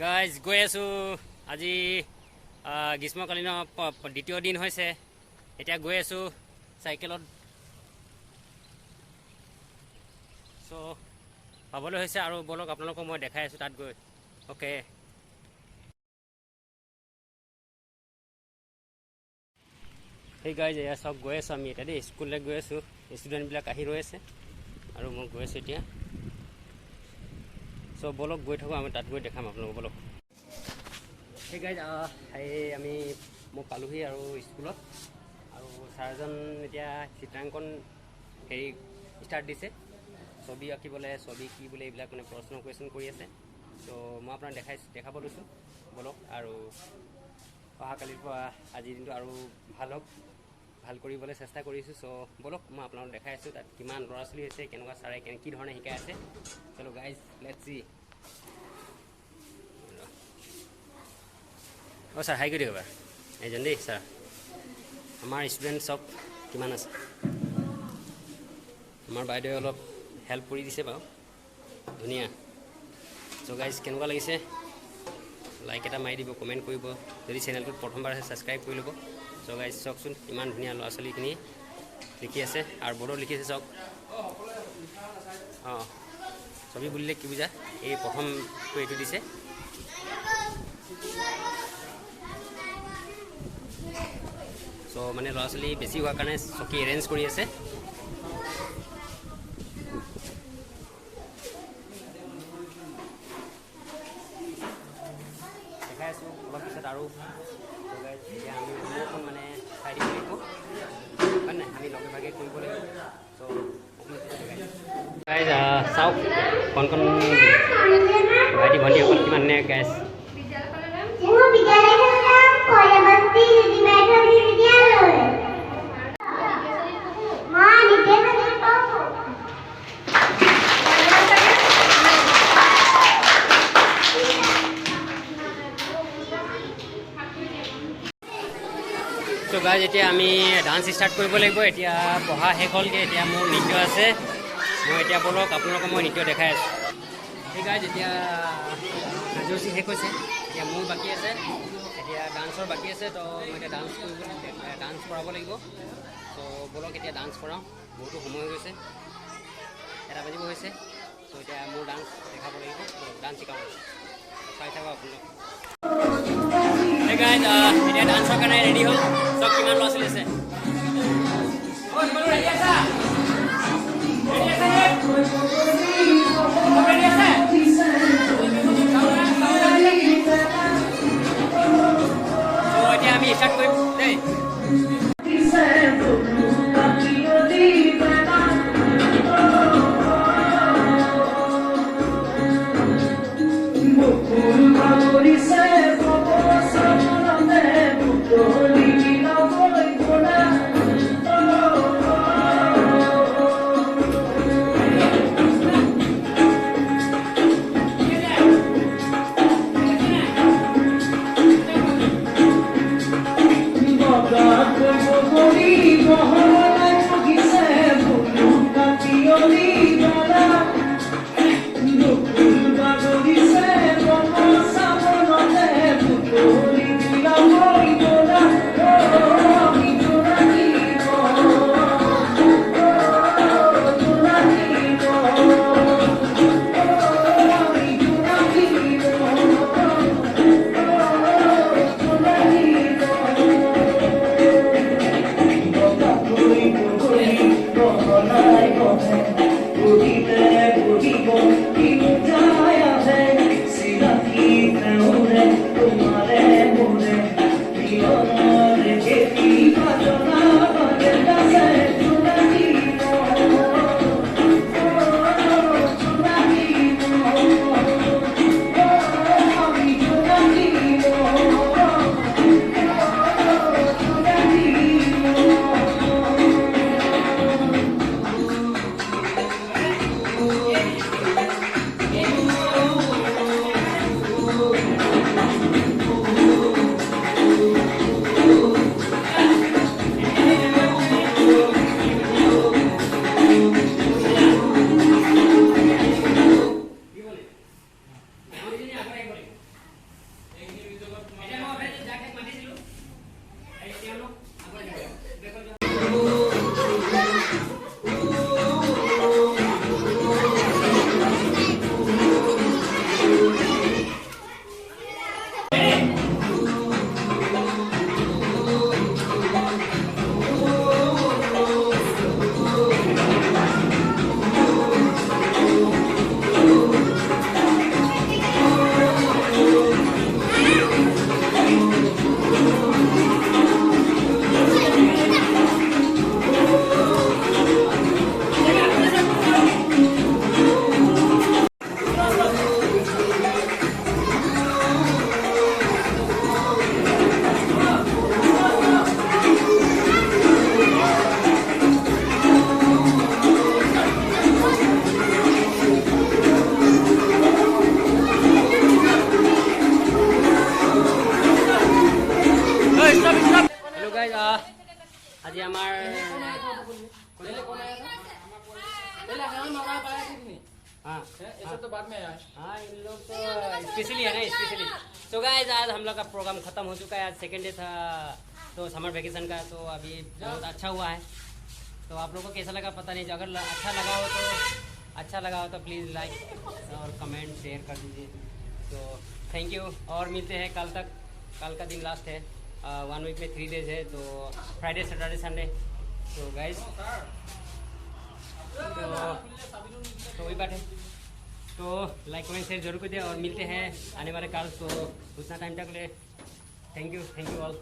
Guys গৈ আছোঁ আজি গ্ৰীষ্মকালীনৰ দ্বিতীয় দিন হৈছে। এতিয়া গৈ আছোঁ চাইকেলত। চ' পাবলৈ হৈছে আৰু বলক আপোনালোকক মই দেখাই আছোঁ তাত গৈ। অ'কে, সেই গাইজ এয়া চব গৈ আছোঁ আমি এতিয়া দেই। স্কুললৈ গৈ আছোঁ, ষ্টুডেণ্টবিলাক আহি ৰৈ আছে আৰু মই গৈ আছোঁ এতিয়া। চ' বলক গৈ থাকোঁ, আমি তাত গৈ দেখাম আপোনালোকক। বলক সেই গাইজ মই পালোহি আৰু স্কুলত। আৰু ছাৰজন এতিয়া চিত্ৰাংকন ষ্টাৰ্ট দিছে। ছবি আঁকিবলৈ, ছবি কি বোলে এইবিলাক মানে প্ৰশ্ন কুৱেশ্যন কৰি আছে। ত' মই আপোনাক দেখাব লৈছোঁ বলক। আৰু অহাকালিৰ পৰা আজিৰ দিনটো আৰু ভাল কৰিবলৈ চেষ্টা কৰিছোঁ। চ' বলক মই আপোনালোকক দেখাই আছোঁ তাত কিমান ল'ৰা ছোৱালী হৈছে, কেনেকুৱা ছাৰে কি ধৰণে শিকাই আছে। চলো গাইজ, লেটছ চি। অঁ ছাৰ, হাই কৰি দিয়ক এবাৰ। এইজন দেই ছাৰ, আমাৰ ষ্টুডেণ্ট চব কিমান আছে। আমাৰ বাইদেৱে অলপ হেল্প কৰি দিছে বাৰু, ধুনীয়া। চ' গাইজ, কেনেকুৱা লাগিছে লাইক এটা মাৰি দিব, কমেণ্ট কৰিব। যদি চেনেলটোত প্ৰথমবাৰ আছে ছাবস্ক্ৰাইব কৰি ল'ব। চ' গাইজ চাওকচোন ইমান ধুনীয়া ল'ৰা ছোৱালীখিনি লিখি আছে আৰু বৰ্ডত লিখি আছে চাওক। অঁ, ছবি বুলিলে কি বুজা, এই প্ৰথমটো এইটো দিছে। চ' মানে ল'ৰা ছোৱালী বেছি হোৱাৰ কাৰণে চকী এৰেঞ্জ কৰি আছে। দেখাই আছোঁ অলপ পিছত আৰু। এতিয়া আমি অকণ মানে চাই দিব লাগিব, হয় নাই? আমি লগে ভাগে কৰিব লাগিব। চ' গাইজ চাওক কণ ভাইটি ভণ্টিসকল কিমান ধুনীয়া গাইজ। চ' গাইজ এতিয়া আমি ডান্স ষ্টাৰ্ট কৰিব লাগিব। এতিয়া পঢ়া শেষ হ'লগৈ, এতিয়া মোৰ নৃত্য আছে। মই এতিয়া বলক আপোনালোকক মই নৃত্য দেখাই আছোঁ। সেই গাইজ এতিয়া কাৰ্যসূচী শেষ হৈছে, এতিয়া মোৰ বাকী আছে, এতিয়া ডান্সৰ বাকী আছে। তো মই এতিয়া ডান্স কৰাব লাগিব। ত' বলক এতিয়া ডান্স কৰাওঁ, বহুতো সময় হৈ গৈছে, 1 বাজিব হৈছে। ত' এতিয়া মোৰ ডান্স দেখাব লাগিব, ডান্স শিকাব চাই থাকক আপোনালোক। সেই গাইজ এতিয়া ডান্সৰ কাৰণে ৰেডি হ'ল। চব কিমান ল'ৰা ছোৱালী আছে। এতিয়া আমি ষ্টাৰ্ট কৰিম দেই। আজি আমাৰ हाँ ऐसा तो बाद में आया है। हाँ इन लोग तो स्पेशली है ना स्पेशली। तो गाइस आज हम लोग का प्रोग्राम खत्म हो चुका है। आज सेकेंड डे था तो समर वेकेशन का, तो अभी बहुत अच्छा हुआ है। तो आप लोगों को कैसा लगा पता नहीं, अगर अच्छा लगा हो तो प्लीज़ लाइक और कमेंट शेयर कर दीजिए। तो थैंक यू और मिलते हैं कल तक। कल का दिन लास्ट है, 1 वीक में 3 डेज है, तो फ्राइडे सैटरडे संडे। तो गाइस तो वही बात है, तो लाइक कमेंट शेयर जरूर कीजिए और मिलते हैं आने वाले कल। तो उतना टाइम तक ले थैंक यू ऑल।